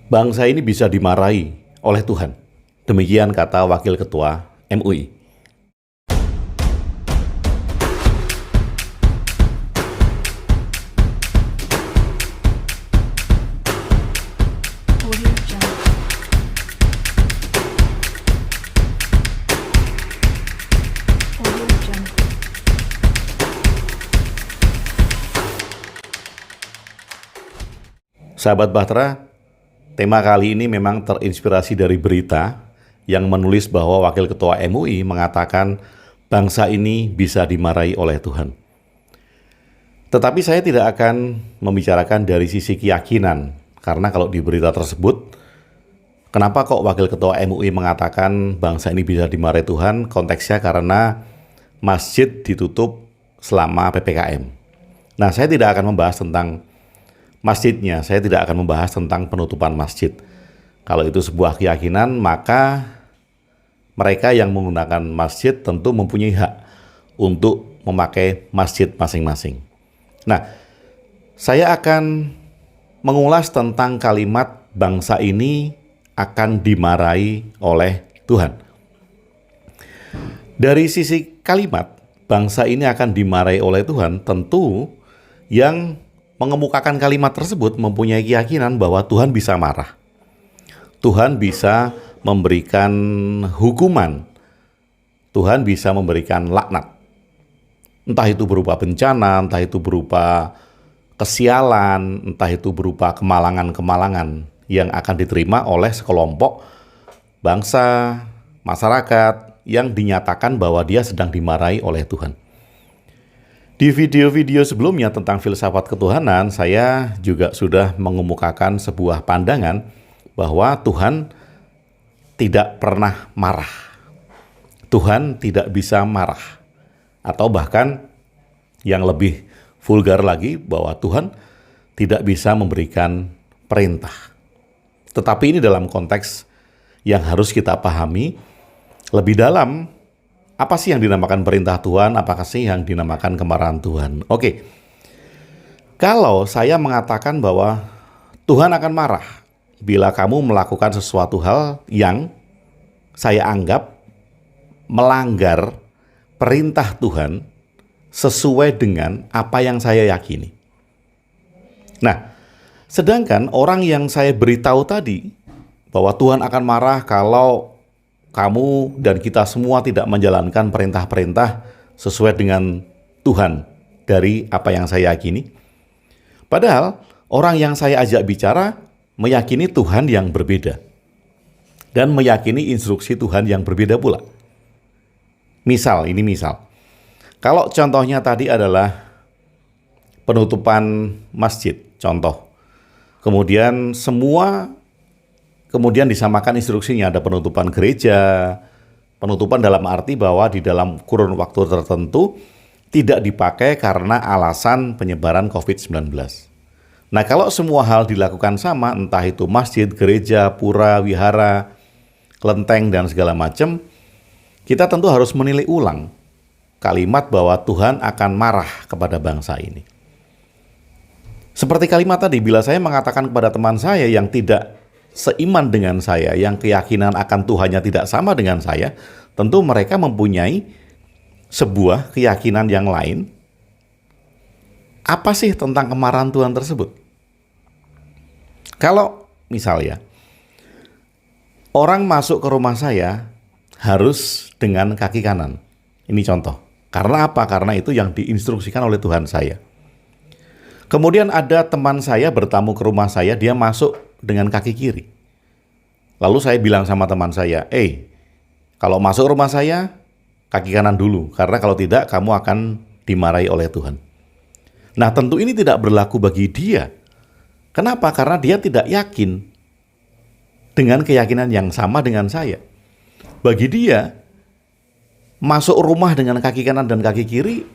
bangsa ini bisa dimarahi oleh Tuhan. Demikian kata Wakil Ketua MUI. Sahabat Bahtera, tema kali ini memang terinspirasi dari berita yang menulis bahwa Wakil Ketua MUI mengatakan bangsa ini bisa dimarahi oleh Tuhan. Tetapi saya tidak akan membicarakan dari sisi keyakinan, karena kalau di berita tersebut, kenapa kok Wakil Ketua MUI mengatakan bangsa ini bisa dimarahi Tuhan? Konteksnya karena masjid ditutup selama PPKM. Nah, saya tidak akan membahas tentang masjidnya, saya tidak akan membahas tentang penutupan masjid. Kalau itu sebuah keyakinan, maka mereka yang menggunakan masjid tentu mempunyai hak untuk memakai masjid masing-masing. Nah, saya akan mengulas tentang kalimat bangsa ini akan dimarahi oleh Tuhan. Dari sisi kalimat, bangsa ini akan dimarahi oleh Tuhan, tentu yang mengemukakan kalimat tersebut mempunyai keyakinan bahwa Tuhan bisa marah. Tuhan bisa memberikan hukuman. Tuhan bisa memberikan laknat. Entah itu berupa bencana, entah itu berupa kesialan, entah itu berupa kemalangan-kemalangan yang akan diterima oleh sekelompok bangsa, masyarakat yang dinyatakan bahwa dia sedang dimarahi oleh Tuhan. Di video-video sebelumnya tentang filsafat ketuhanan, saya juga sudah mengemukakan sebuah pandangan bahwa Tuhan tidak pernah marah. Tuhan tidak bisa marah. Atau bahkan yang lebih vulgar lagi, bahwa Tuhan tidak bisa memberikan perintah. Tetapi ini dalam konteks yang harus kita pahami lebih dalam. Apa sih yang dinamakan perintah Tuhan? Apakah sih yang dinamakan kemarahan Tuhan? Oke, kalau saya mengatakan bahwa Tuhan akan marah bila kamu melakukan sesuatu hal yang saya anggap melanggar perintah Tuhan sesuai dengan apa yang saya yakini. Nah, sedangkan orang yang saya beritahu tadi bahwa Tuhan akan marah kalau kamu dan kita semua tidak menjalankan perintah-perintah sesuai dengan Tuhan dari apa yang saya yakini. Padahal orang yang saya ajak bicara meyakini Tuhan yang berbeda dan meyakini instruksi Tuhan yang berbeda pula. Misal, kalau contohnya tadi adalah penutupan masjid, contoh. Kemudian disamakan instruksinya, ada penutupan gereja, penutupan dalam arti bahwa di dalam kurun waktu tertentu tidak dipakai karena alasan penyebaran COVID-19. Nah, kalau semua hal dilakukan sama, entah itu masjid, gereja, pura, wihara, kelenteng, dan segala macam, kita tentu harus menilai ulang kalimat bahwa Tuhan akan marah kepada bangsa ini. Seperti kalimat tadi, bila saya mengatakan kepada teman saya yang tidak seiman dengan saya, yang keyakinan akan Tuhannya tidak sama dengan saya, tentu mereka mempunyai sebuah keyakinan yang lain. Apa sih tentang kemarahan Tuhan tersebut? Kalau misalnya orang masuk ke rumah saya harus dengan kaki kanan. Ini contoh. Karena apa? Karena itu yang diinstruksikan oleh Tuhan saya. Kemudian ada teman saya bertamu ke rumah saya, dia masuk dengan kaki kiri. Lalu saya bilang sama teman saya, kalau masuk rumah saya, kaki kanan dulu, karena kalau tidak kamu akan dimarahi oleh Tuhan. Nah, tentu ini tidak berlaku bagi dia. Kenapa? Karena dia tidak yakin dengan keyakinan yang sama dengan saya. Bagi dia, masuk rumah dengan kaki kanan dan kaki kiri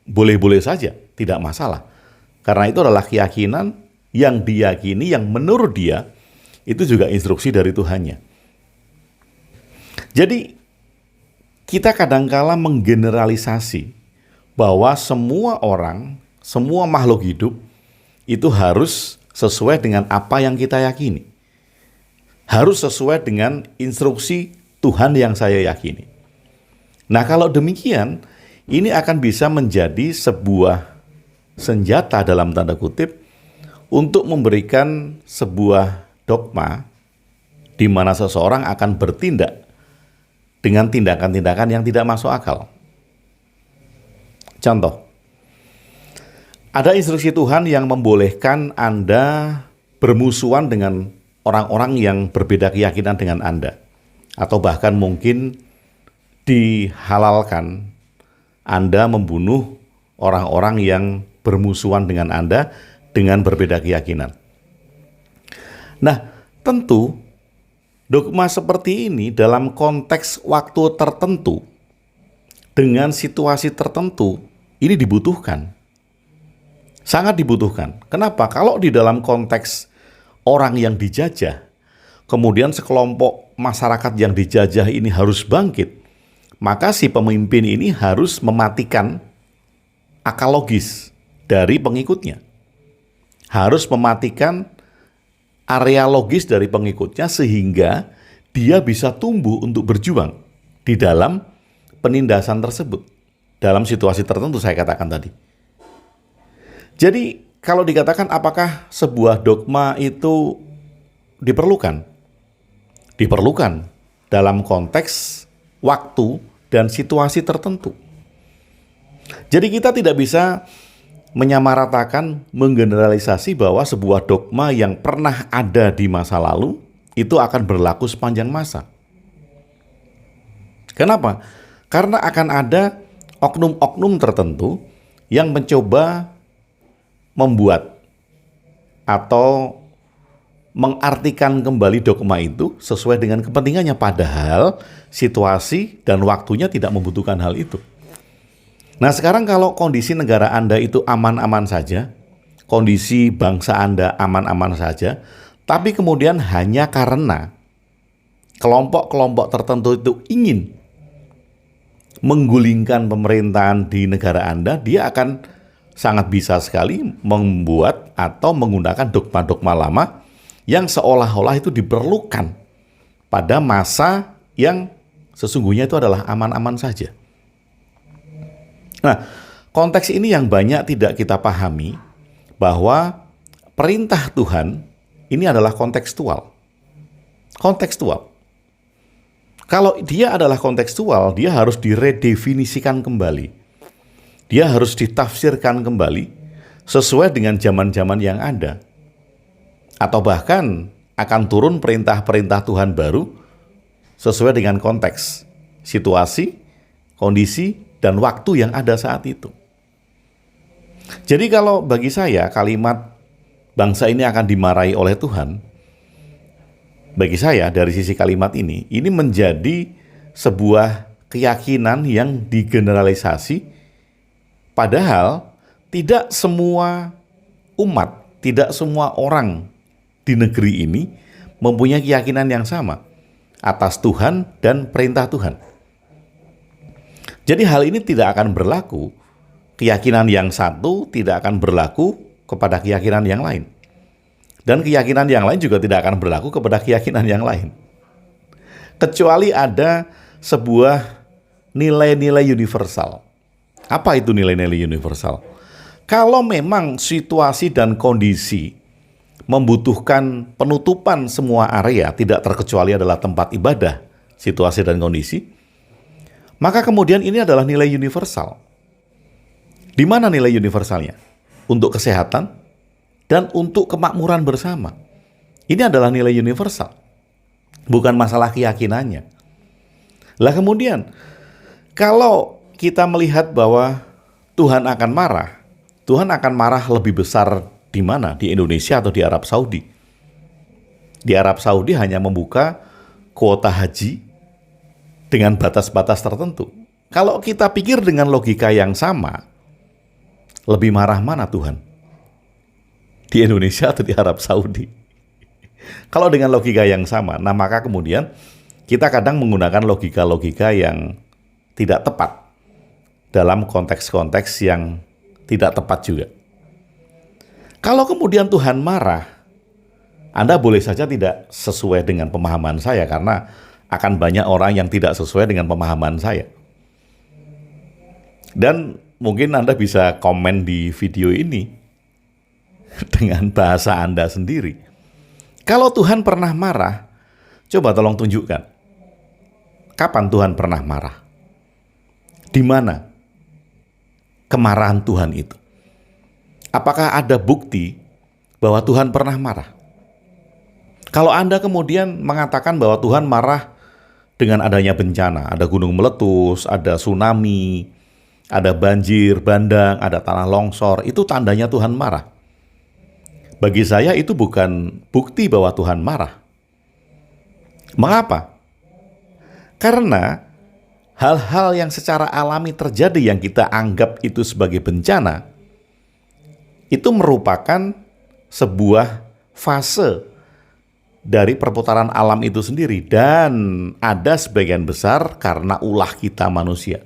boleh-boleh saja, tidak masalah. Karena itu adalah keyakinan yang diyakini, yang menurut dia itu juga instruksi dari Tuhannya. Jadi kita kadangkala menggeneralisasi bahwa semua orang, semua makhluk hidup itu harus sesuai dengan apa yang kita yakini. harus sesuai dengan instruksi Tuhan yang saya yakini. Nah, kalau demikian, ini akan bisa menjadi sebuah senjata dalam tanda kutip untuk memberikan sebuah dogma di mana seseorang akan bertindak dengan tindakan-tindakan yang tidak masuk akal. Contoh, ada instruksi Tuhan yang membolehkan Anda bermusuhan dengan orang-orang yang berbeda keyakinan dengan Anda. Atau bahkan mungkin dihalalkan Anda membunuh orang-orang yang bermusuhan dengan Anda dengan berbeda keyakinan. Nah, tentu dogma seperti ini dalam konteks waktu tertentu, dengan situasi tertentu, ini dibutuhkan. Sangat dibutuhkan. Kenapa? Kalau di dalam konteks orang yang dijajah, kemudian sekelompok masyarakat yang dijajah ini harus bangkit, maka si pemimpin ini harus mematikan akal logis dari pengikutnya. Harus mematikan area logis dari pengikutnya sehingga dia bisa tumbuh untuk berjuang di dalam penindasan tersebut. Dalam situasi tertentu saya katakan tadi. Jadi kalau dikatakan apakah sebuah dogma itu diperlukan? Diperlukan dalam konteks waktu dan situasi tertentu. Jadi kita tidak bisa menyamaratakan, menggeneralisasi bahwa sebuah dogma yang pernah ada di masa lalu itu akan berlaku sepanjang masa. Kenapa? Karena akan ada oknum-oknum tertentu yang mencoba membuat atau mengartikan kembali dogma itu sesuai dengan kepentingannya, padahal situasi dan waktunya tidak membutuhkan hal itu. Nah, sekarang kalau kondisi negara Anda itu aman-aman saja, kondisi bangsa Anda aman-aman saja, tapi kemudian hanya karena kelompok-kelompok tertentu itu ingin menggulingkan pemerintahan di negara Anda, dia akan sangat bisa sekali membuat atau menggunakan dogma-dogma lama yang seolah-olah itu diperlukan pada masa yang sesungguhnya itu adalah aman-aman saja. Nah, konteks ini yang banyak tidak kita pahami, bahwa perintah Tuhan ini adalah kontekstual. Kontekstual. Kalau dia adalah kontekstual, dia harus diredefinisikan kembali. Dia harus ditafsirkan kembali sesuai dengan zaman-zaman yang ada. Atau bahkan akan turun perintah-perintah Tuhan baru sesuai dengan konteks, situasi, kondisi, dan waktu yang ada saat itu. Jadi kalau bagi saya kalimat bangsa ini akan dimarahi oleh Tuhan, bagi saya dari sisi kalimat ini menjadi sebuah keyakinan yang digeneralisasi. Padahal tidak semua umat, tidak semua orang di negeri ini mempunyai keyakinan yang sama atas Tuhan dan perintah Tuhan. Jadi hal ini tidak akan berlaku, keyakinan yang satu tidak akan berlaku kepada keyakinan yang lain. Dan keyakinan yang lain juga tidak akan berlaku kepada keyakinan yang lain. Kecuali ada sebuah nilai-nilai universal. Apa itu nilai-nilai universal? Kalau memang situasi dan kondisi membutuhkan penutupan semua area, tidak terkecuali adalah tempat ibadah, situasi dan kondisi, maka kemudian ini adalah nilai universal. Di mana nilai universalnya? Untuk kesehatan dan untuk kemakmuran bersama. Ini adalah nilai universal, bukan masalah keyakinannya. Lah kemudian, kalau kita melihat bahwa Tuhan akan marah lebih besar di mana? Di Indonesia atau di Arab Saudi? Di Arab Saudi hanya membuka kuota haji dengan batas-batas tertentu. Kalau kita pikir dengan logika yang sama, lebih marah mana Tuhan? Di Indonesia atau di Arab Saudi? Kalau dengan logika yang sama, nah maka kemudian kita kadang menggunakan logika-logika yang tidak tepat dalam konteks-konteks yang tidak tepat juga. Kalau kemudian Tuhan marah, Anda boleh saja tidak sesuai dengan pemahaman saya karena akan banyak orang yang tidak sesuai dengan pemahaman saya. Dan mungkin Anda bisa komen di video ini dengan bahasa Anda sendiri. Kalau Tuhan pernah marah, coba tolong tunjukkan. Kapan Tuhan pernah marah? Di mana kemarahan Tuhan itu? Apakah ada bukti bahwa Tuhan pernah marah? Kalau Anda kemudian mengatakan bahwa Tuhan marah dengan adanya bencana, ada gunung meletus, ada tsunami, ada banjir bandang, ada tanah longsor, itu tandanya Tuhan marah. Bagi saya itu bukan bukti bahwa Tuhan marah. Mengapa? Karena hal-hal yang secara alami terjadi yang kita anggap itu sebagai bencana, itu merupakan sebuah fase dari perputaran alam itu sendiri, dan ada sebagian besar karena ulah kita manusia.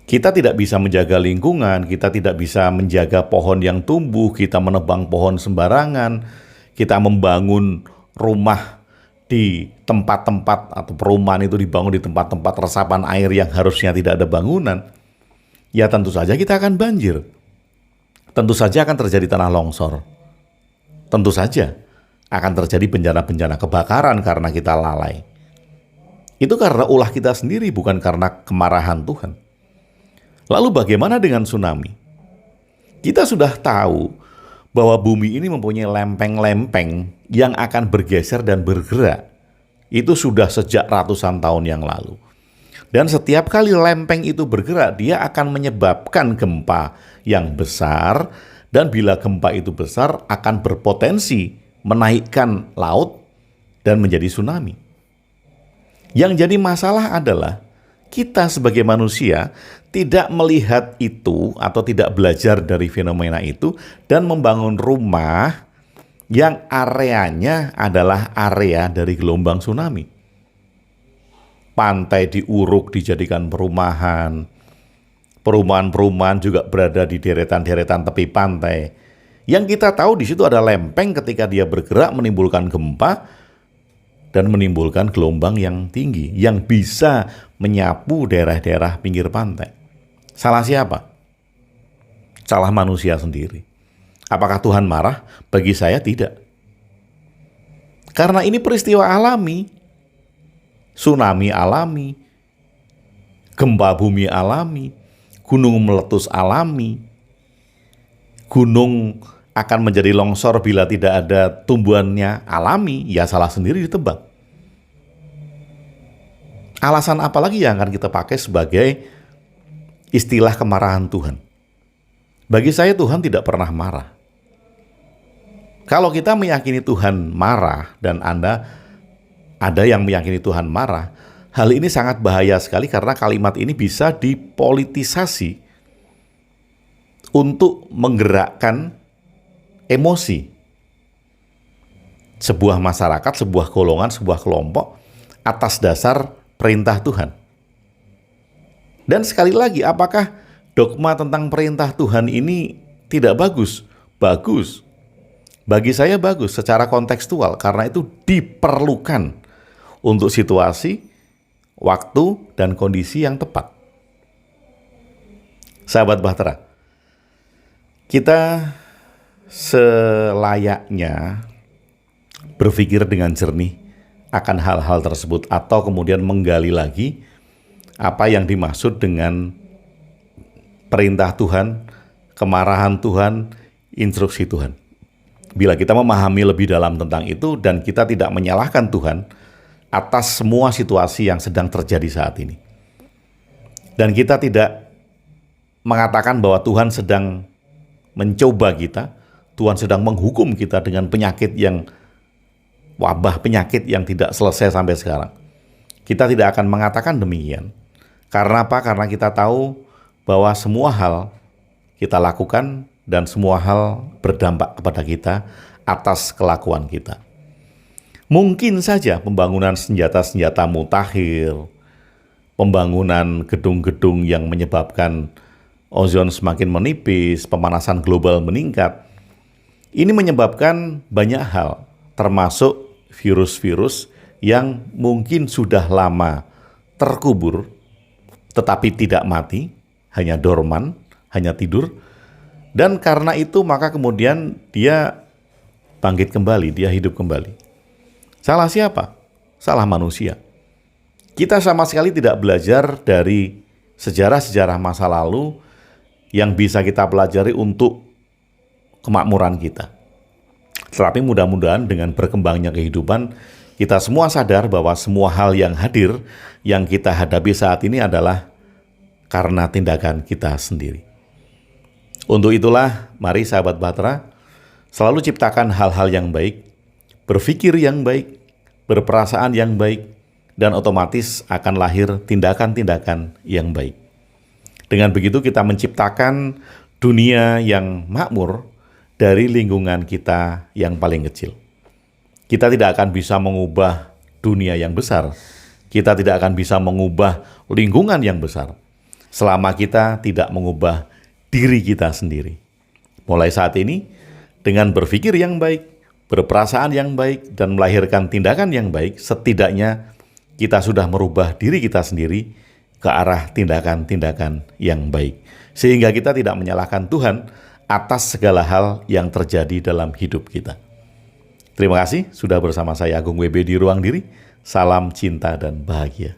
Kita tidak bisa menjaga lingkungan, kita tidak bisa menjaga pohon yang tumbuh, kita menebang pohon sembarangan, kita membangun rumah di tempat-tempat atau perumahan itu dibangun di tempat-tempat resapan air yang harusnya tidak ada bangunan. Ya tentu saja kita akan banjir. Tentu saja akan terjadi tanah longsor. Tentu saja akan terjadi bencana-bencana kebakaran karena kita lalai. Itu karena ulah kita sendiri, bukan karena kemarahan Tuhan. Lalu bagaimana dengan tsunami? Kita sudah tahu bahwa bumi ini mempunyai lempeng-lempeng yang akan bergeser dan bergerak. Itu sudah sejak ratusan tahun yang lalu. Dan setiap kali lempeng itu bergerak, dia akan menyebabkan gempa yang besar, dan bila gempa itu besar akan berpotensi menaikkan laut dan menjadi tsunami. Yang jadi masalah adalah kita sebagai manusia tidak melihat itu atau tidak belajar dari fenomena itu dan membangun rumah yang areanya adalah area dari gelombang tsunami. Pantai diuruk dijadikan perumahan. Perumahan-perumahan juga berada di deretan-deretan tepi pantai. Yang kita tahu di situ ada lempeng, ketika dia bergerak menimbulkan gempa dan menimbulkan gelombang yang tinggi yang bisa menyapu daerah-daerah pinggir pantai. Salah siapa? Salah manusia sendiri. Apakah Tuhan marah? Bagi saya tidak. Karena ini peristiwa alami. Tsunami alami, gempa bumi alami, gunung meletus alami, gunung akan menjadi longsor bila tidak ada tumbuhannya alami, ya salah sendiri ditebang. Alasan apa lagi yang akan kita pakai sebagai istilah kemarahan Tuhan? Bagi saya Tuhan tidak pernah marah. Kalau kita meyakini Tuhan marah dan ada yang meyakini Tuhan marah, hal ini sangat bahaya sekali karena kalimat ini bisa dipolitisasi untuk menggerakkan emosi sebuah masyarakat, sebuah golongan, sebuah kelompok atas dasar perintah Tuhan. Dan sekali lagi, apakah dogma tentang perintah Tuhan ini tidak bagus? Bagus. Bagi saya bagus secara kontekstual karena itu diperlukan untuk situasi, waktu, dan kondisi yang tepat. Sahabat Bahtera, kita selayaknya berpikir dengan jernih akan hal-hal tersebut atau kemudian menggali lagi apa yang dimaksud dengan perintah Tuhan, kemarahan Tuhan, instruksi Tuhan. Bila kita memahami lebih dalam tentang itu dan kita tidak menyalahkan Tuhan atas semua situasi yang sedang terjadi saat ini. Dan kita tidak mengatakan bahwa Tuhan sedang mencoba kita, Tuhan sedang menghukum kita dengan penyakit yang wabah penyakit yang tidak selesai sampai sekarang. Kita tidak akan mengatakan demikian. Karena apa? Karena kita tahu bahwa semua hal kita lakukan dan semua hal berdampak kepada kita atas kelakuan kita. Mungkin saja pembangunan senjata-senjata mutakhir, pembangunan gedung-gedung yang menyebabkan ozon semakin menipis, pemanasan global meningkat, Ini menyebabkan banyak hal, termasuk virus-virus yang mungkin sudah lama terkubur, tetapi tidak mati, hanya dorman, hanya tidur. Dan karena itu maka kemudian dia bangkit kembali, dia hidup kembali. Salah siapa? Salah manusia. Kita sama sekali tidak belajar dari sejarah-sejarah masa lalu yang bisa kita pelajari untuk kemakmuran kita. Tetapi mudah-mudahan dengan berkembangnya kehidupan, kita semua sadar bahwa semua hal yang hadir, yang kita hadapi saat ini adalah karena tindakan kita sendiri. Untuk itulah, mari sahabat Bahtera, selalu ciptakan hal-hal yang baik, berpikir yang baik, berperasaan yang baik, dan otomatis akan lahir tindakan-tindakan yang baik. Dengan begitu kita menciptakan dunia yang makmur dari lingkungan kita yang paling kecil. Kita tidak akan bisa mengubah dunia yang besar, kita tidak akan bisa mengubah lingkungan yang besar, selama kita tidak mengubah diri kita sendiri. Mulai saat ini, dengan berpikir yang baik, berperasaan yang baik, dan melahirkan tindakan yang baik, setidaknya kita sudah merubah diri kita sendiri ke arah tindakan-tindakan yang baik. Sehingga kita tidak menyalahkan Tuhan atas segala hal yang terjadi dalam hidup kita. Terima kasih sudah bersama saya Agung WB di Ruang Diri. Salam cinta dan bahagia.